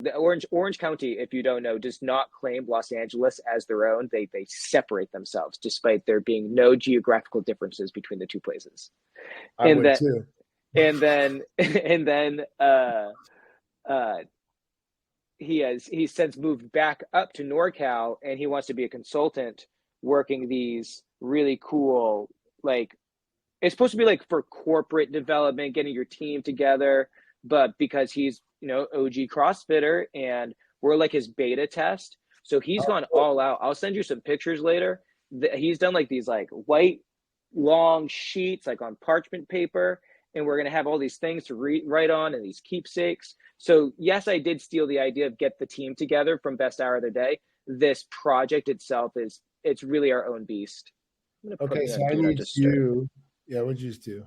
The Orange County, if you don't know, does not claim Los Angeles as their own. They separate themselves, despite there being no geographical differences between the two places. I And would that, too. and then, and then, uh, he's since moved back up to NorCal, and he wants to be a consultant working these really cool, like, it's supposed to be like for corporate development, getting your team together. But because he's, OG CrossFitter and we're like his beta test. So he's gone all out. I'll send you some pictures later. He's done like these like white long sheets, like on parchment paper. And we're going to have all these things to write on and these keepsakes. So yes, I did steal the idea of get the team together from Best Hour of the Day. This project itself it's really our own beast. Okay, so I need you. Yeah, what'd you just do?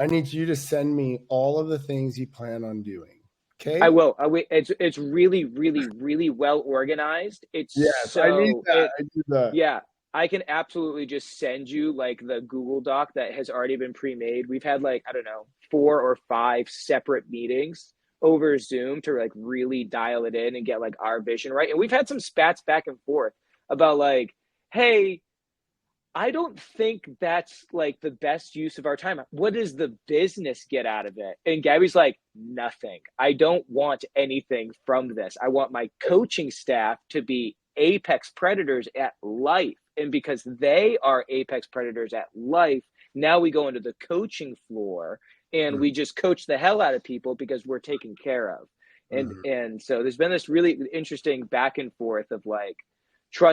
I need you to send me all of the things you plan on doing. Okay. I will. It's really, really, really well organized. It's I need that. I do that. Yeah, I can absolutely just send you like the Google Doc that has already been pre-made. We've had like, I don't know, 4 or 5 separate meetings over Zoom to like really dial it in and get like our vision right. And we've had some spats back and forth about like, hey, I don't think that's like the best use of our time. What does the business get out of it? And Gabby's like, nothing. I don't want anything from this. I want my coaching staff to be apex predators at life. And because they are apex predators at life, now we go into the coaching floor and we just coach the hell out of people because we're taken care of. And so there's been this really interesting back and forth of like,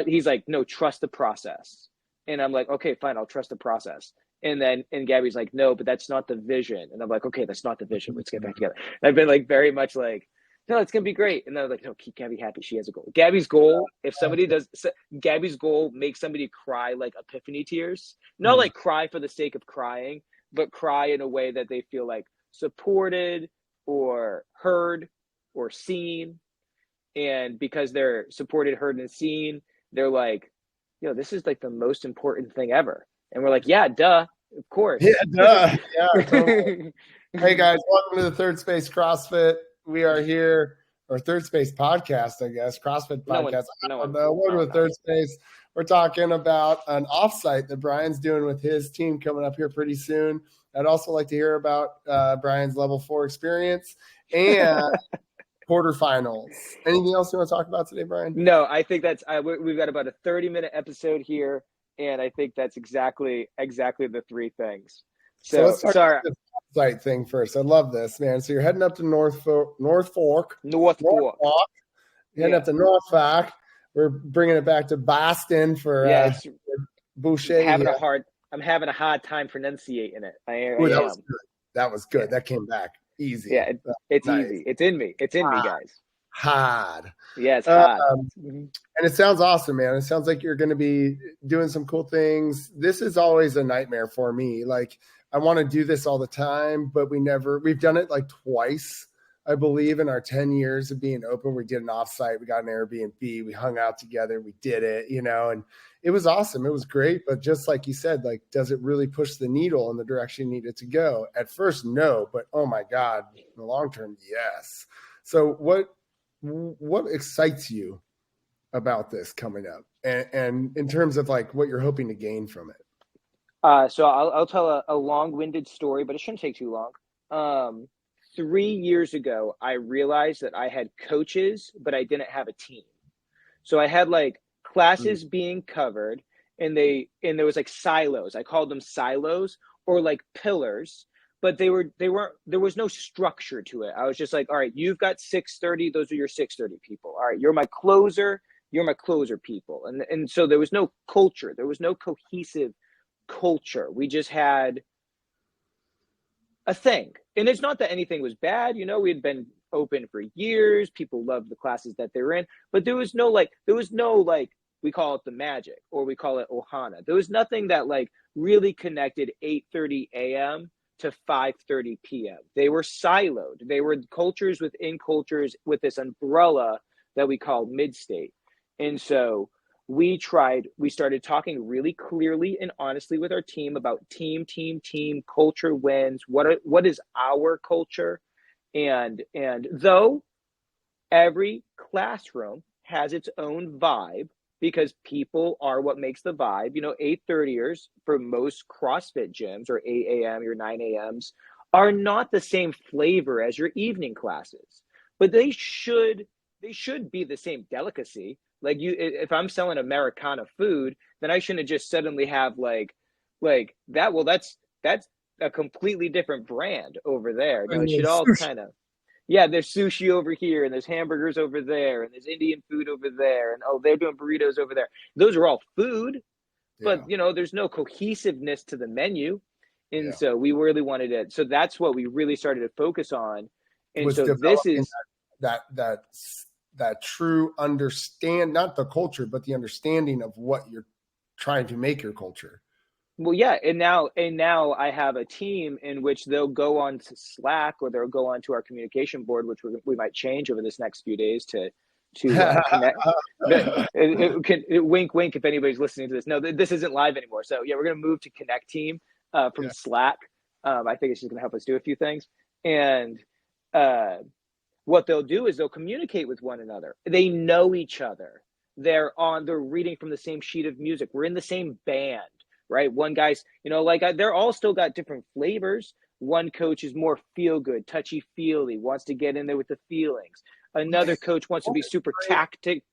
he's like, no, trust the process. And I'm like, okay, fine, I'll trust the process. And Gabby's like, no, but that's not the vision. And I'm like, okay, that's not the vision. Let's get back together. And I've been like very much like, no, it's going to be great. And then I was like, no, keep Gabby happy. She has a goal. Gabby's goal, Gabby's goal makes somebody cry like epiphany tears. Not like cry for the sake of crying, but cry in a way that they feel like supported or heard or seen. And because they're supported, heard, and seen, they're like, this is like the most important thing ever. And we're like, yeah, duh, of course. Yeah, duh. Yeah, totally. Hey guys, welcome to the Third Space CrossFit. We are here, or Third Space podcast, I guess. CrossFit podcast. I don't know. Welcome to Third Space. We're talking about an offsite that Brian's doing with his team coming up here pretty soon. I'd also like to hear about Brian's level 4 experience and quarterfinals. Anything else you want to talk about today, Brian? No, I think that's we've got about a 30-minute episode here, and I think that's exactly the 3 things. So let's talk about this site thing first. I love this, man. So you're heading up to North Fork. Heading up to Norfolk. We're bringing it back to Boston for Boucher. I'm having a hard time pronunciating it. That was good. That came back easy. Yeah, it's nice. Easy. It's in me. It's in me, guys. Hard. Yeah, it's hard. And it sounds awesome, man. It sounds like you're going to be doing some cool things. This is always a nightmare for me. Like, I want to do this all the time, but we've done it like twice, I believe, in our 10 years of being open. We did an offsite. We got an Airbnb. We hung out together. We did it, and it was awesome. It was great. But just like you said, like, does it really push the needle in the direction you need it to go? At first, no, but oh my God, in the long term, yes. So what excites you about this coming up and in terms of like what you're hoping to gain from it? So I'll tell a long-winded story, but it shouldn't take too long. 3 years ago, I realized that I had coaches, but I didn't have a team. So I had like classes being covered, and there was like silos. I called them silos or like pillars, but there was no structure to it. I was just like, all right, you've got 6:30. Those are your 6:30 people. All right, you're my closer. You're my closer people. And so there was no culture. There was no cohesive culture. We just had a thing. And it's not that anything was bad. We had been open for years. People loved the classes that they were in, but there was no like, we call it the magic, or we call it Ohana. There was nothing that like really connected 8:30 a.m. to 5:30 p.m. They were siloed. They were cultures within cultures with this umbrella that we called mid-state. And so we started talking really clearly and honestly with our team about team, culture wins. What is our culture? And though Every classroom has its own vibe because people are what makes the vibe. 8:30ers for most CrossFit gyms, or 8 a.m. or 9 a.m.s, are not the same flavor as your evening classes, but they should be the same delicacy. Like, if I'm selling Americana food, then I shouldn't just suddenly have like that. Well, that's a completely different brand over there. No, it should all kind of, yeah, there's sushi over here, and there's hamburgers over there, and there's Indian food over there, and oh, they're doing burritos over there. Those are all food, but Yeah. there's no cohesiveness to the menu. And Yeah. so we really wanted it. So that's what we really started to focus on. And Was so this developing is, that that true understand, not the culture, but the understanding of what you're trying to make your culture. well, yeah, and now I have a team in which they'll go on to Slack, or they'll go on to our communication board, which we might change over this next few days to connect. Wink, wink, if anybody's listening to this. No, this isn't live anymore. So yeah, we're gonna move to Connect Team from Yeah. Slack. I think it's just gonna help us do a few things. And uh, what they'll do is they'll communicate with one another. They know each other. They're reading from the same sheet of music. We're in the same band, right? One guy's, they're all still got different flavors. One coach is more feel good, touchy feely, wants to get in there with the feelings. Another coach wants to be super tactic.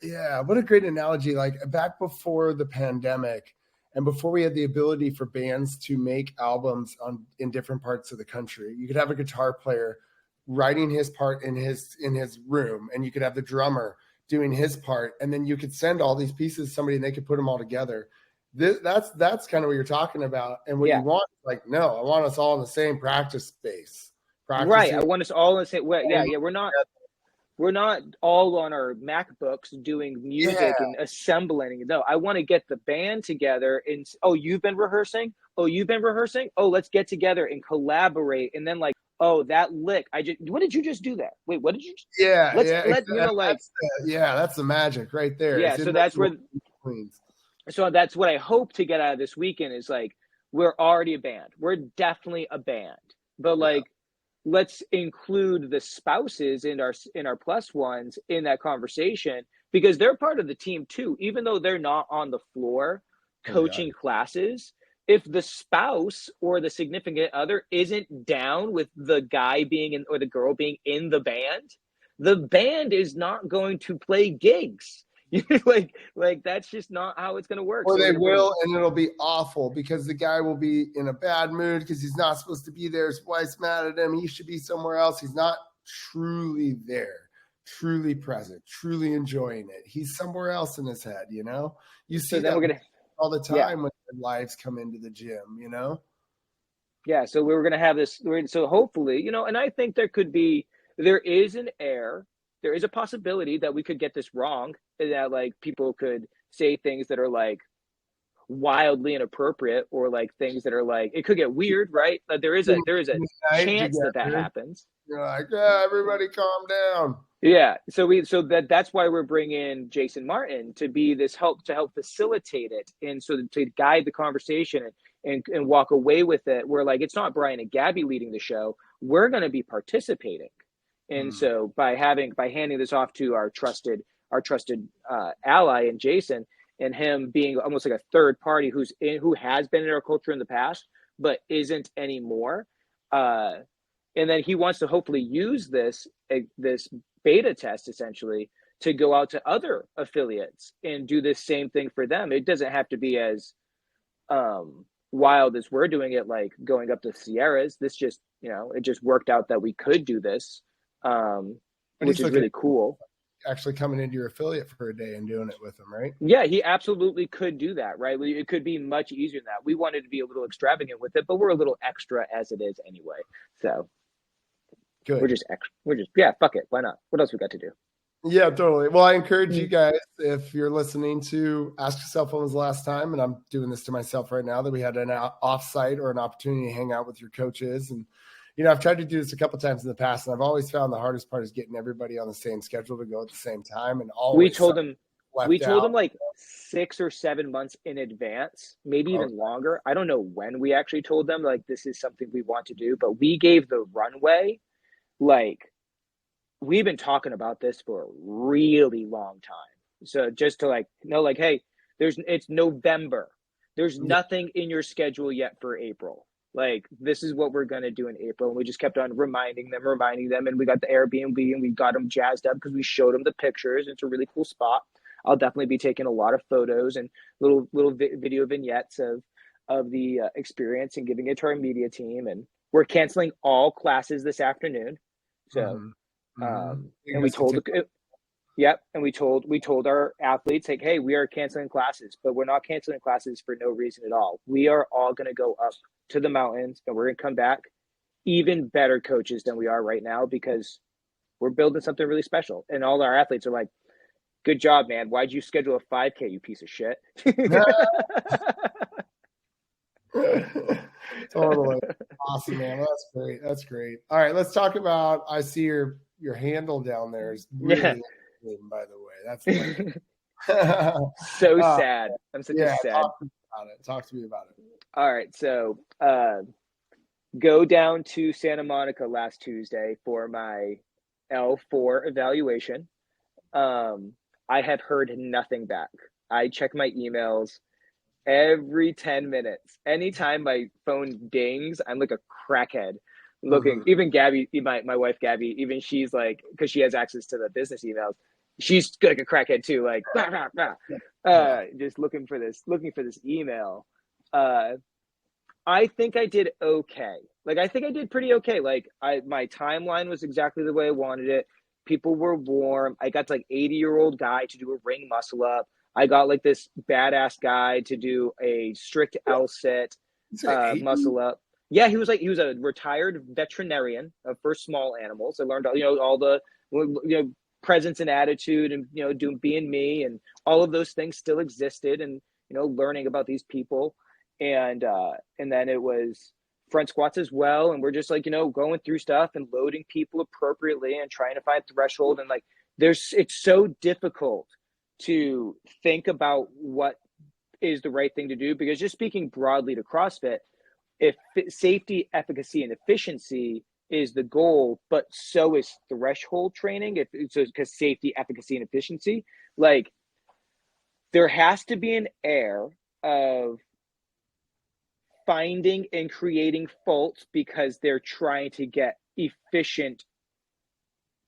Yeah, what a great analogy. Like back before the pandemic and before we had the ability for bands to make albums in different parts of the country, you could have a guitar player writing his part in his room, and you could have the drummer doing his part, and then you could send all these pieces to somebody and they could put them all together. That's kind of what you're talking about. And what Yeah, you want, like, no, I want us all in the same practice space. right. I Practicing. want us all in the same way. Yeah, yeah. We're not all on our MacBooks doing Yeah. music and assembling. No, I want to get the band together and, oh, you've been rehearsing? Oh, you've been rehearsing? Oh, let's get together and collaborate. And then, like, oh, that lick. What did you just do there? Wait, what did you Yeah, let's yeah, let like, that's the magic right there. yeah, It's so in those that's where little queens. so that's what I hope to get out of this weekend is, like, we're already a band. We're definitely a band. But, Yeah, like, let's include the spouses in our plus ones in that conversation, because they're part of the team too, even though they're not on the floor oh my god. coaching classes. If the spouse or the significant other isn't down with the guy being in, or the girl being in the band is not going to play gigs. Like that's just not how it's going to work. Or So we're they going to bring, will, and it'll be awful because the guy will be in a bad mood because he's not supposed to be there. His wife's mad at him. He should be somewhere else. He's not truly there, truly present, truly enjoying it. He's somewhere else in his head, you know? You so see then that we're going to, all the yeah. time when their lives come into the gym, you know? Yeah, so we were going to have this. So hopefully, and I think there is an air, there is a possibility that we could get this wrong, and that, like, people could say things that are, like, wildly inappropriate, or, like, things that are, like, it could get weird, right? There is a Night chance that together. happens. You're like, yeah, everybody calm down. Yeah, so that's why we're bringing Jason Martin to be this help to help facilitate it, and so to guide the conversation and walk away with it. Where, like, it's not Brian and Gabby leading the show; we're going to be participating. And Hmm. so by handing this off to our trusted ally and Jason, and him being almost like a third party who has been in our culture in the past but isn't anymore. Uh, and then he wants to hopefully use this beta test essentially to go out to other affiliates and do this same thing for them. It doesn't have to be as wild as we're doing it, like going up to Sierras. This just, it just worked out that we could do this, And which he's is looking really at cool. actually coming into your affiliate for a day and doing it with them, right? Yeah, he absolutely could do that, right? It could be much easier than that. We wanted to be a little extravagant with it, but we're a little extra as it is anyway. So we're Good. just extra. We're just, yeah, fuck it. Why not? What else we got to do? Yeah, totally. Well, I encourage you guys, if you're listening, to ask yourself when was the last time, and I'm doing this to myself right now, that we had an offsite or an opportunity to hang out with your coaches. And, I've tried to do this a couple times in the past, and I've always found the hardest part is getting everybody on the same schedule to go at the same time, and We always told something them we left told out. them like 6 or 7 months in advance, maybe Oh, even longer. I don't know when we actually told them, like, this is something we want to do, but we gave the runway like we've been talking about this for a really long time. So just to like know, like, hey, it's November. There's Yeah. nothing in your schedule yet for April. Like, this is what we're gonna do in April. And we just kept on reminding them. And we got the Airbnb and we got them jazzed up because we showed them the pictures. It's a really cool spot. I'll definitely be taking a lot of photos and little video vignettes of the experience and giving it to our media team. And we're canceling all classes this afternoon. So Mm-hmm. Mm-hmm. You and we guys can told take. the yep, and we told our athletes like, hey, we are canceling classes, but we're not canceling classes for no reason at all. We are all going to go up to the mountains, and we're going to come back even better coaches than we are right now because we're building something really special. And all our athletes are like, good job, man. Why'd you schedule a 5K, you piece of shit? Totally. Awesome, man. That's great. That's great. All right, let's talk about. I see your handle down there is Yeah. really awesome, by the way. That's like So sad. I'm such a yeah, sad. talk to me about it. All right, so go down to Santa Monica last Tuesday for my L4 evaluation. I have heard nothing back. I check my emails every 10 minutes. Anytime my phone dings, I'm like a crackhead looking. Mm-hmm. Even Gabby, my wife Gabby, even she's like, because she has access to the business emails, she's like a crackhead too, like rah, rah, rah. Yeah. Just looking for this email. Uh, I think I did okay. Like, I think I did pretty okay. Like, my timeline was exactly the way I wanted it. People were warm. I got like 80-year-old guy to do a ring muscle up. I got like this badass guy to do a strict L sit You say 80? muscle up. Yeah, he was a retired veterinarian for small animals. I learned all the presence and attitude and doing being me and all of those things still existed and learning about these people and then it was front squats as well. And we're just like, going through stuff and loading people appropriately and trying to find threshold. And like, it's so difficult to think about what is the right thing to do because just speaking broadly to CrossFit, if safety, efficacy, and efficiency is the goal, but so is threshold training. If so, because safety, efficacy, and efficiency, like there has to be an air of finding and creating faults because they're trying to get efficient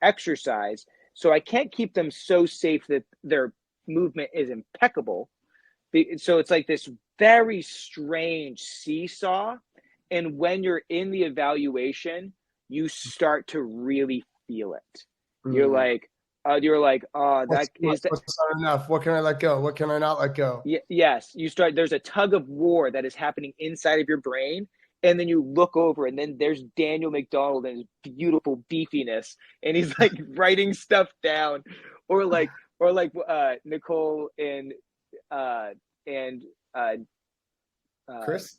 exercise. So I can't keep them so safe that their movement is impeccable. So it's like this very strange seesaw. And when you're in the evaluation, you start to really feel it. You're Mm. like, oh, that is what's not enough? What can I let go? What can I not let go? yes, there's a tug of war that is happening inside of your brain. And then you look over, and then there's Daniel McDonald and his beautiful beefiness, and he's like writing stuff down, or like Nicole and Chris?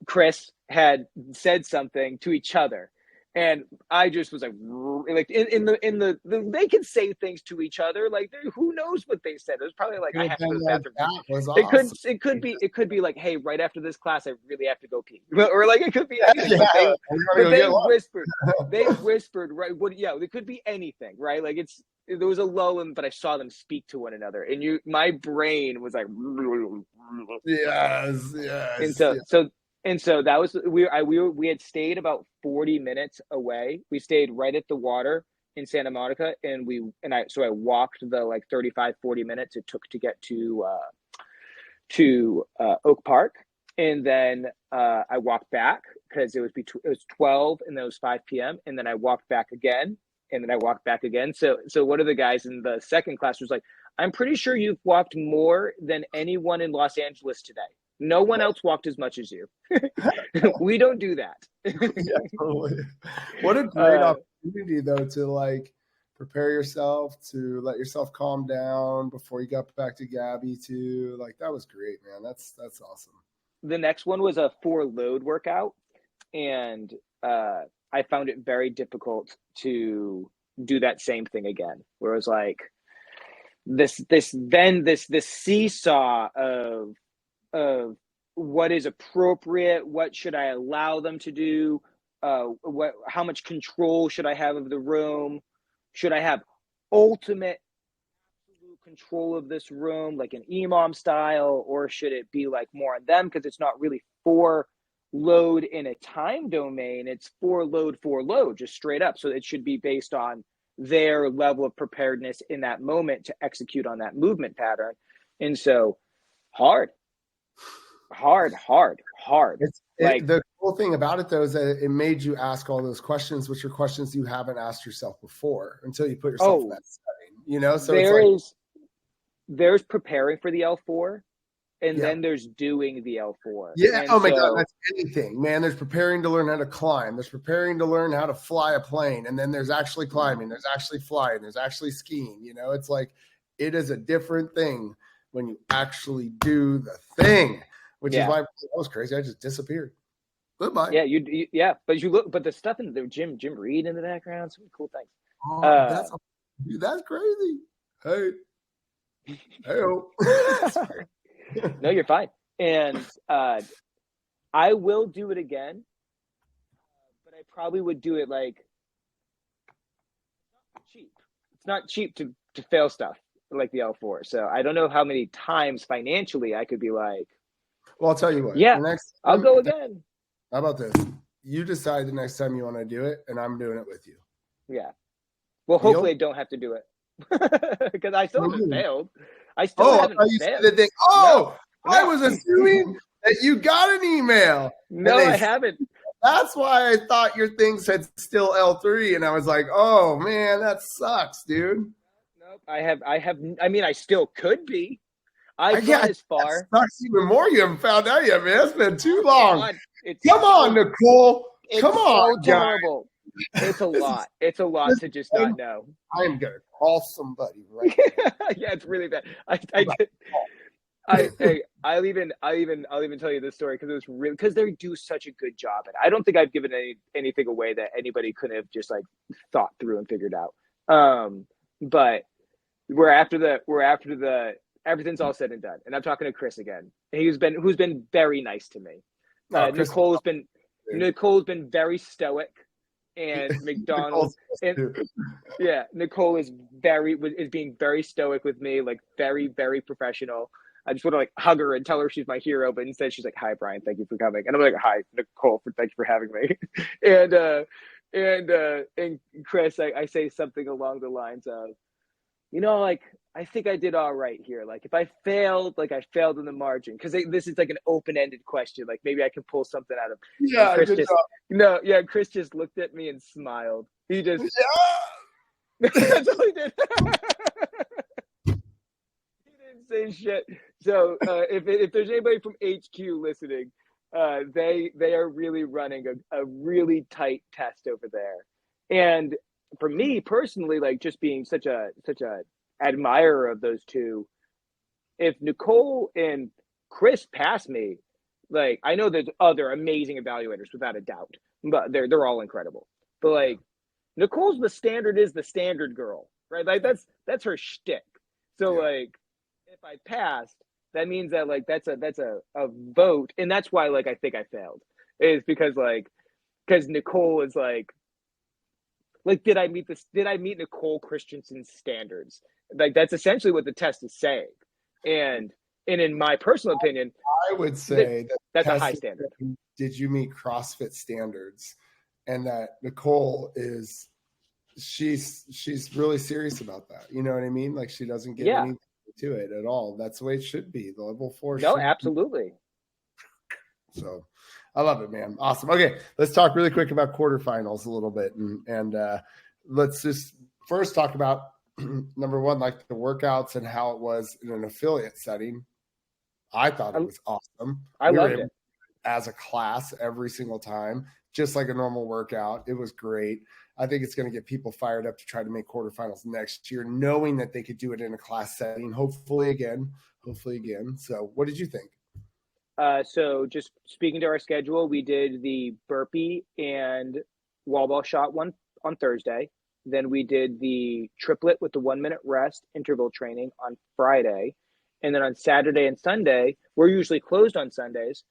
Chris had said something to each other. And I just was like they can say things to each other. Like, who knows what they said? It was probably like, I have to go to the bathroom. That was awesome. It could be like, hey, right after this class, I really have to go pee. Or like, it could be anything. Yeah, But they whispered, right? Yeah, it could be anything, right? Like there was a lull, but I saw them speak to one another, and my brain was like, yes, and yes. so that was we had stayed about 40 minutes away. We stayed right at the water in Santa Monica, and I walked the like 35-40 minutes it took to get to Oak Park, and then I walked back because it was 12 and then it was 5 p.m. and then I walked back again, and then I walked back again. So one of the guys in the second class was like, I'm pretty sure you've walked more than anyone in Los Angeles today. No one else walked as much as you. We don't do that. Yeah, totally. What a great opportunity, though, to like prepare yourself, to let yourself calm down before you got back to Gabby too. Like, that was great, man. That's awesome. The next one was a 4 load workout, and I found it very difficult to do that same thing again, where it was like this seesaw of what is appropriate, what should I allow them to do, how much control should I have of the room, Should I have ultimate absolute control of this room, like an EMOM style, or should it be like more on them? Because it's not really for load in a time domain, it's for load, just straight up. So it should be based on their level of preparedness in that moment to execute on that movement pattern. And so hard. Like, The cool thing about it, though, is that it made you ask all those questions, which are questions you haven't asked yourself before until you put yourself in that setting, you know? So there's preparing for the L4, and Yeah. then there's doing the L4. Yeah. And Oh my God. That's anything, man. There's preparing to learn how to climb. There's preparing to learn how to fly a plane. And then there's actually climbing. There's actually flying. There's actually skiing. You know, it's like, it is a different thing when you actually do the thing, which is why that was crazy. I just disappeared. Goodbye. Yeah. But you look, but the stuff in the Jim Reed in the background, some cool things. Oh, that's crazy. Hey. Hey. No, you're fine. And I will do it again, but I probably would do it like cheap. It's not cheap to fail stuff like the L4. So I don't know how many times financially I could be like, well, I'll tell you what. Yeah, I'll go again. How about this? You decide the next time you want to do it, and I'm doing it with you. Yeah. Well, hopefully I don't have to do it because I still haven't failed. I still haven't failed. No. I was assuming that you got an email. No, I haven't. That's why I thought your thing said still L3, and I was like, oh man, that sucks, dude. Nope. I mean, I still could be. I've gone as far. That sucks even more. You haven't found out yet, man. It's been too long. Come so, on, Nicole. Come on, so terrible. It's a lot. It's a lot to just not know. I'm gonna call somebody right now. Yeah, it's really bad. I'll even tell you this story because it was really because they do such a good job. And I don't think I've given anything away that anybody couldn't have just like thought through and figured out. But we're after the everything's all said and done, and I'm talking to Chris again. Who's been very nice to me. Nicole's been very stoic, and McDonald's Nicole is being very stoic with me, like very, very professional. I just want to like hug her and tell her she's my hero, but instead she's like, "Hi, Brian, thank you for coming," and I'm like, "Hi, Nicole, thank you for having me." and Chris, I say something along the lines of, like, I think I did all right here. Like, if I failed, like I failed in the margin, because this is like an open-ended question. Like maybe I can pull something out of. Yeah, Chris just looked at me and smiled. He just. That's all he did. He didn't say shit. So if there's anybody from HQ listening, they are really running a really tight test over there. And for me personally, like just being such a admirer of those two, if Nicole and Chris pass me, like I know there's other amazing evaluators without a doubt, but they're all incredible. But like Nicole's the standard girl, right? Like that's her shtick. So like if I passed, that means that like that's a vote, and that's why like I think I failed is because Nicole is like did I meet Nicole Christensen's standards? Like that's essentially what the test is saying. And in my personal opinion, I would say that's a high standard. Did you meet CrossFit standards? And that Nicole she's really serious about that. You know what I mean? Like she doesn't get anything to it at all. That's the way it should be. The level 4. No, absolutely. So I love it, man. Awesome. Okay, let's talk really quick about quarterfinals a little bit, and let's just first talk about number one, like the workouts and how it was in an affiliate setting. I thought it was awesome. I loved it as a class every single time, just like a normal workout. It was great. I think it's going to get people fired up to try to make quarterfinals next year, knowing that they could do it in a class setting. Hopefully again. So, what did you think? So just speaking to our schedule, we did the burpee and wall ball shot one on Thursday. Then we did the triplet with the 1 minute rest interval training on Friday. And then on Saturday and Sunday, we're usually closed on Sundays.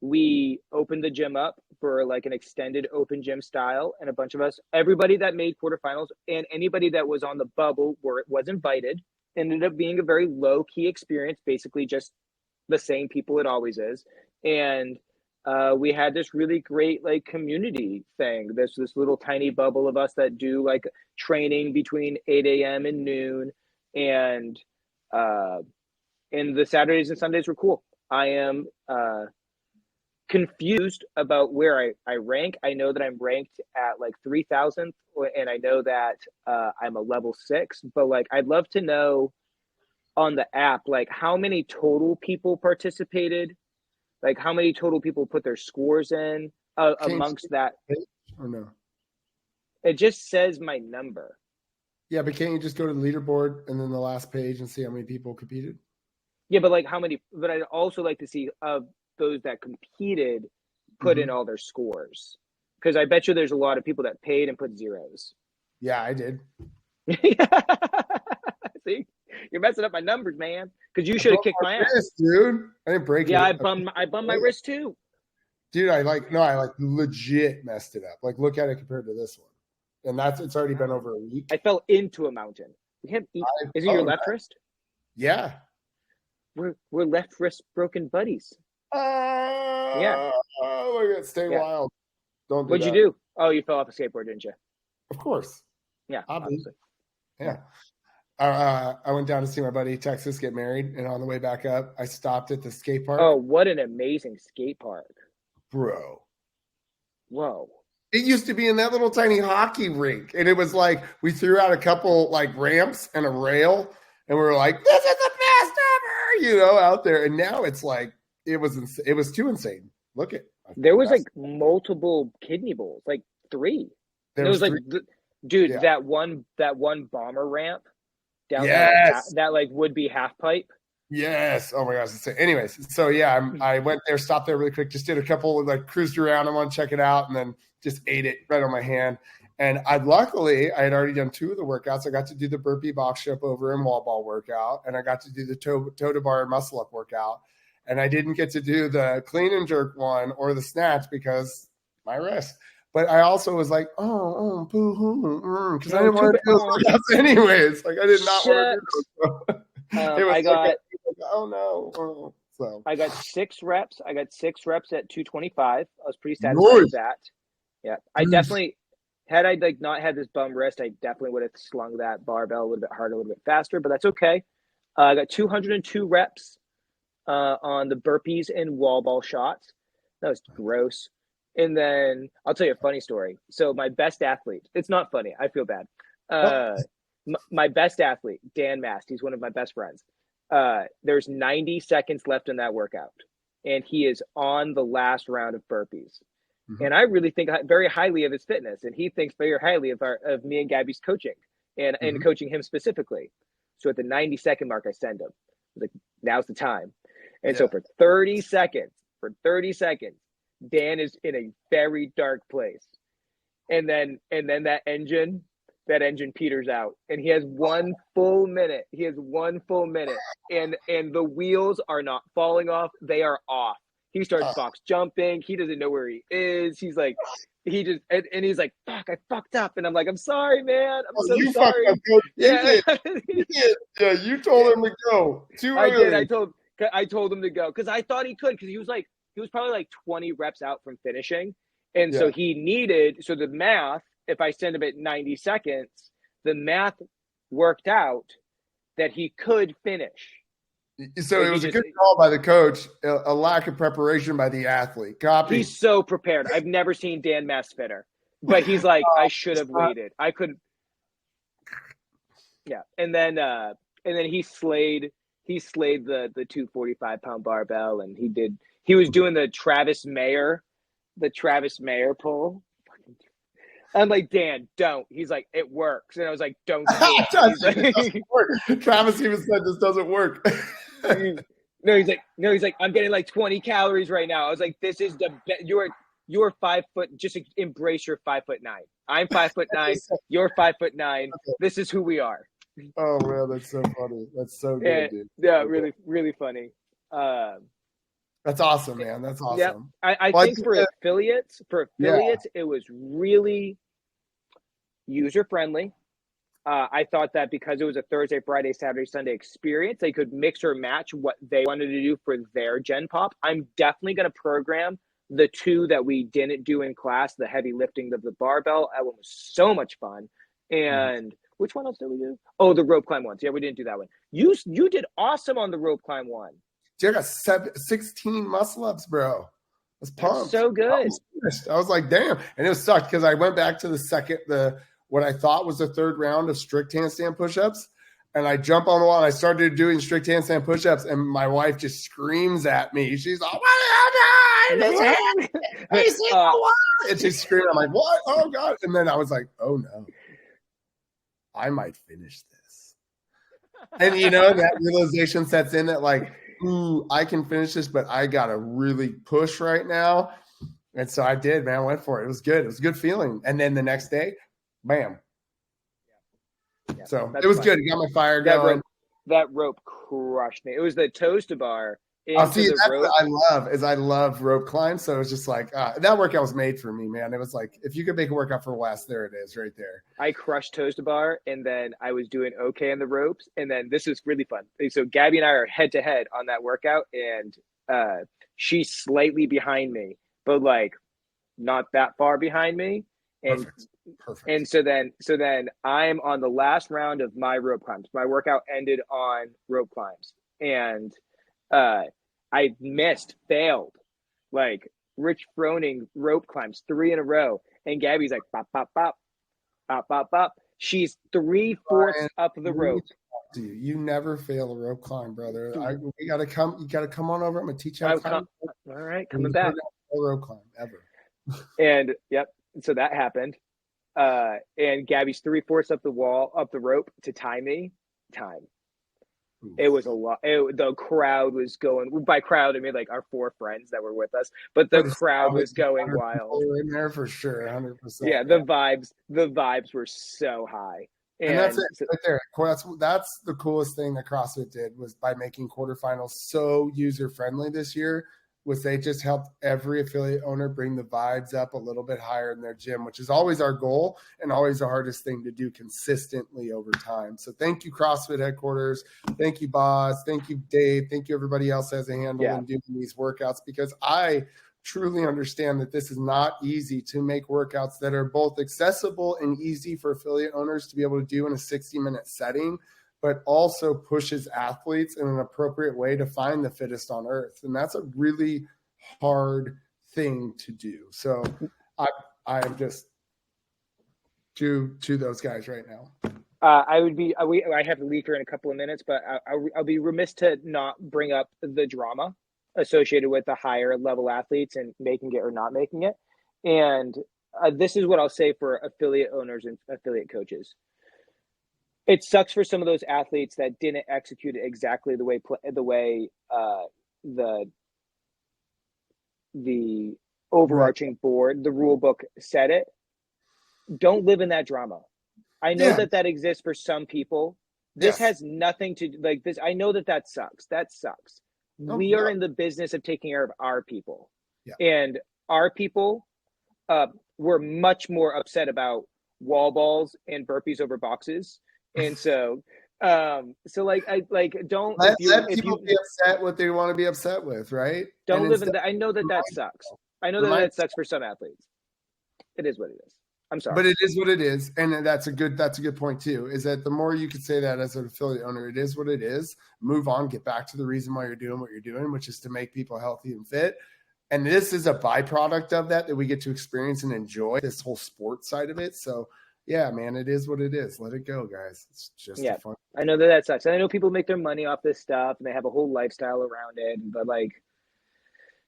we opened the gym up for like an extended open gym style, and a bunch of us, everybody that made quarterfinals and anybody that was on the bubble was invited. Ended up being a very low key experience, basically just the same people it always is. And we had this really great like community thing. This little tiny bubble of us that do like training between 8 a.m. and noon, and the Saturdays and Sundays were cool. I am confused about where I rank. I know that I'm ranked at like 3,000th, and I know that I'm a level 6. But like, I'd love to know on the app, like how many total people participated, like how many total people put their scores in amongst that. Or no? It just says my number. Yeah, but can't you just go to the leaderboard and then the last page and see how many people competed? Yeah, but like how many? But I'd also like to see of those that competed put in all their scores, because I bet you there's a lot of people that paid and put zeros. Yeah, I did. See, you're messing up my numbers, man. Because you should have kicked my ass, dude. I didn't break it. Yeah, I bummed my wrist too. Dude, I legit messed it up. Like, look at it compared to this one, and it's already been over a week. I fell into a mountain. Is it your left wrist? Yeah, we're left wrist broken buddies. Yeah. Look at Stay Wild. Don't do What'd that. you do? Oh, you fell off a skateboard, didn't you? Of course. Yeah, obviously. Yeah. I went down to see my buddy Texas get married, and on the way back up, I stopped at the skate park. Oh, what an amazing skate park. Bro. Whoa. It used to be in that little tiny hockey rink, and it was like we threw out a couple like ramps and a rail, and we were like, this is the best ever, out there. And now it's like it was too insane. Look at there was like multiple kidney bowls, like 3. There was like dude, yeah. that one bomber ramp down that like would be half pipe. Yes. Oh my gosh. Anyways, so yeah, I went there, stopped there really quick, just did a couple, like cruised around. I want to check it out, and then just ate it right on my hand. And luckily I had already done 2 of the workouts. I got to do the burpee box jump over and wall ball workout, and I got to do the toe to bar and muscle up workout. And I didn't get to do the clean and jerk one or the snatch because my wrist. But I also was like, boo hoo, because I didn't want to do workouts anyways. Like I did not want to do it. Oh no. So I got 6 reps. I got 6 reps at 225. I was pretty satisfied with that. Yeah. I definitely, had I like not had this bum wrist, I definitely would have slung that barbell a little bit harder, a little bit faster, but that's okay. I got 202 reps on the burpees and wall ball shots. That was gross. And then I'll tell you a funny story. So my best athlete, it's not funny. I feel bad. My best athlete, Dan Mast, he's one of my best friends. There's 90 seconds left in that workout, and he is on the last round of burpees. Mm-hmm. And I really think very highly of his fitness, and he thinks very highly of me and Gabby's coaching and coaching him specifically. So at the 90-second mark, I send him. I was like, now's the time. And so for 30 seconds, Dan is in a very dark place. And then that engine peters out, and he has 1 full minute. And the wheels are not falling off. They are off. He starts box jumping. He doesn't know where he is. He's like, he's like, fuck, I fucked up. And I'm like, I'm sorry, man. I'm so sorry. Fucked up, yeah. Yeah, you told him to go too early. I did. I told him to go because I thought he could, because he was probably like 20 reps out from finishing. And so he needed, so the math, if I send him at 90 seconds, the math worked out that he could finish. So it was a good call by the coach, a lack of preparation by the athlete. Copy. He's so prepared. I've never seen Dan Mast fitter, but he's like, I should have waited. I could. Yeah. And then he slayed the 245-pound barbell, and he was doing the Travis Mayer pull. I'm like, Dan, don't. He's like, it works. And I was like, don't do it. It doesn't work. Travis even said this doesn't work. He's like, I'm getting like 20 calories right now. I was like, this is the best. You're 5 foot. Just embrace your 5'9". I'm 5'9". You're 5'9". This is who we are. Oh man, that's so funny. That's so good, dude. Yeah, really, really funny. That's awesome, man. That's Yep. awesome. I Well, think for affiliates, yeah, it was really user friendly. I thought that because it was a Thursday, Friday, Saturday, Sunday experience, they could mix or match what they wanted to do for their Gen Pop. I'm definitely going to program the two that we didn't do in class, the heavy lifting of the barbell. That one was so much fun. And which one else did we do? Oh, the rope climb ones. Yeah, we didn't do that one. You did awesome on the rope climb one. Dude, I got 16 muscle ups, bro. I was pumped. That's so good. I was like, damn. And it sucked because I went back to what I thought was the third round of strict handstand push-ups. And I jump on the wall and I started doing strict handstand push-ups. And my wife just screams at me. She's like, what are you doing? And she's screaming. I'm like, what? Oh, God. And then I was like, oh, no. I might finish this. And, that realization sets in that, like, ooh, I can finish this, but I got to really push right now. And so I did, man. I went for it. It was good. It was a good feeling. And then the next day, bam. Yeah, so it was good. It got my fire going. That rope crushed me. It was the toes to bar. That's what I love rope climb. So it was just like, that workout was made for me, man. It was like, if you could make a workout for Wes, there it is right there. I crushed toes to bar, and then I was doing okay on the ropes. And then this is really fun. So Gabby and I are head to head on that workout, and she's slightly behind me, but like not that far behind me. And Perfect. And so then I'm on the last round of my rope climbs. My workout ended on rope climbs, and I failed, like Rich Froning rope climbs 3 in a row, and Gabby's like bop bop bop bop bop bop. She's 3/4 up the rope. You never fail a rope climb, brother. You gotta come on over. I'm gonna teach you how to climb. All right, coming back. No rope climb ever. And yep, so that happened. And Gabby's 3/4 up the rope to tie me. It was a lot. The crowd was going. By crowd, I mean like our 4 friends that were with us, but the crowd was going wild. In there for sure, 100%. Yeah, the vibes were so high. And that's it right there. That's the coolest thing that CrossFit did, was by making quarterfinals so user friendly this year. Was they just helped every affiliate owner bring the vibes up a little bit higher in their gym, which is always our goal and always the hardest thing to do consistently over time. So thank you, CrossFit headquarters. Thank you, Boz. Thank you, Dave. Thank you, everybody else has a handle in doing these workouts, because I truly understand that this is not easy to make workouts that are both accessible and easy for affiliate owners to be able to do in a 60-minute setting, but also pushes athletes in an appropriate way to find the fittest on earth. And that's a really hard thing to do. So I'm just to those guys right now. I have to leave here in a couple of minutes, but I'll be remiss to not bring up the drama associated with the higher level athletes and making it or not making it. And this is what I'll say for affiliate owners and affiliate coaches. It sucks for some of those athletes that didn't execute it exactly the way the overarching board, the rule book said it. Don't live in that drama. I know that exists for some people. This has nothing to like this. I know that sucks. That sucks. We are in the business of taking care of our people, and our people were much more upset about wall balls and burpees over boxes. And so don't let people be upset what they want to be upset with, right? Don't live in that. I know that sucks. I know that sucks for some athletes. It is what it is. I'm sorry, but it is what it is, and that's a good point too. Is that the more you could say that as an affiliate owner, it is what it is. Move on, get back to the reason why you're doing what you're doing, which is to make people healthy and fit. And this is a byproduct of that we get to experience and enjoy, this whole sports side of it. So. Yeah, man, it is what it is. Let it go, guys. It's just fun. I know that sucks. I know people make their money off this stuff and they have a whole lifestyle around it, but like,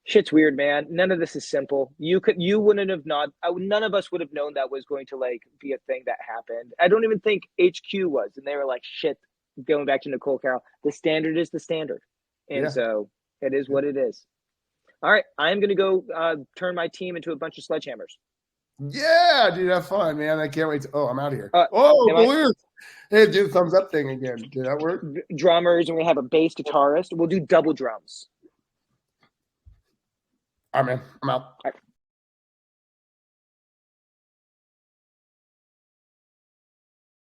shit's weird, man. None of this is simple. None of us would have known that was going to like be a thing that happened. I don't even think HQ was, and they were like, shit. Going back to Nicole Carroll, the standard is the standard, and so it is what it is. All right, I'm gonna go turn my team into a bunch of sledgehammers. Yeah, dude, have fun, man. I can't wait. I'm out of here. Balloons. Hey, do the thumbs up thing again. Did that work? Drummers, and we have a bass guitarist. We'll do double drums. All right, man. I'm out. All right.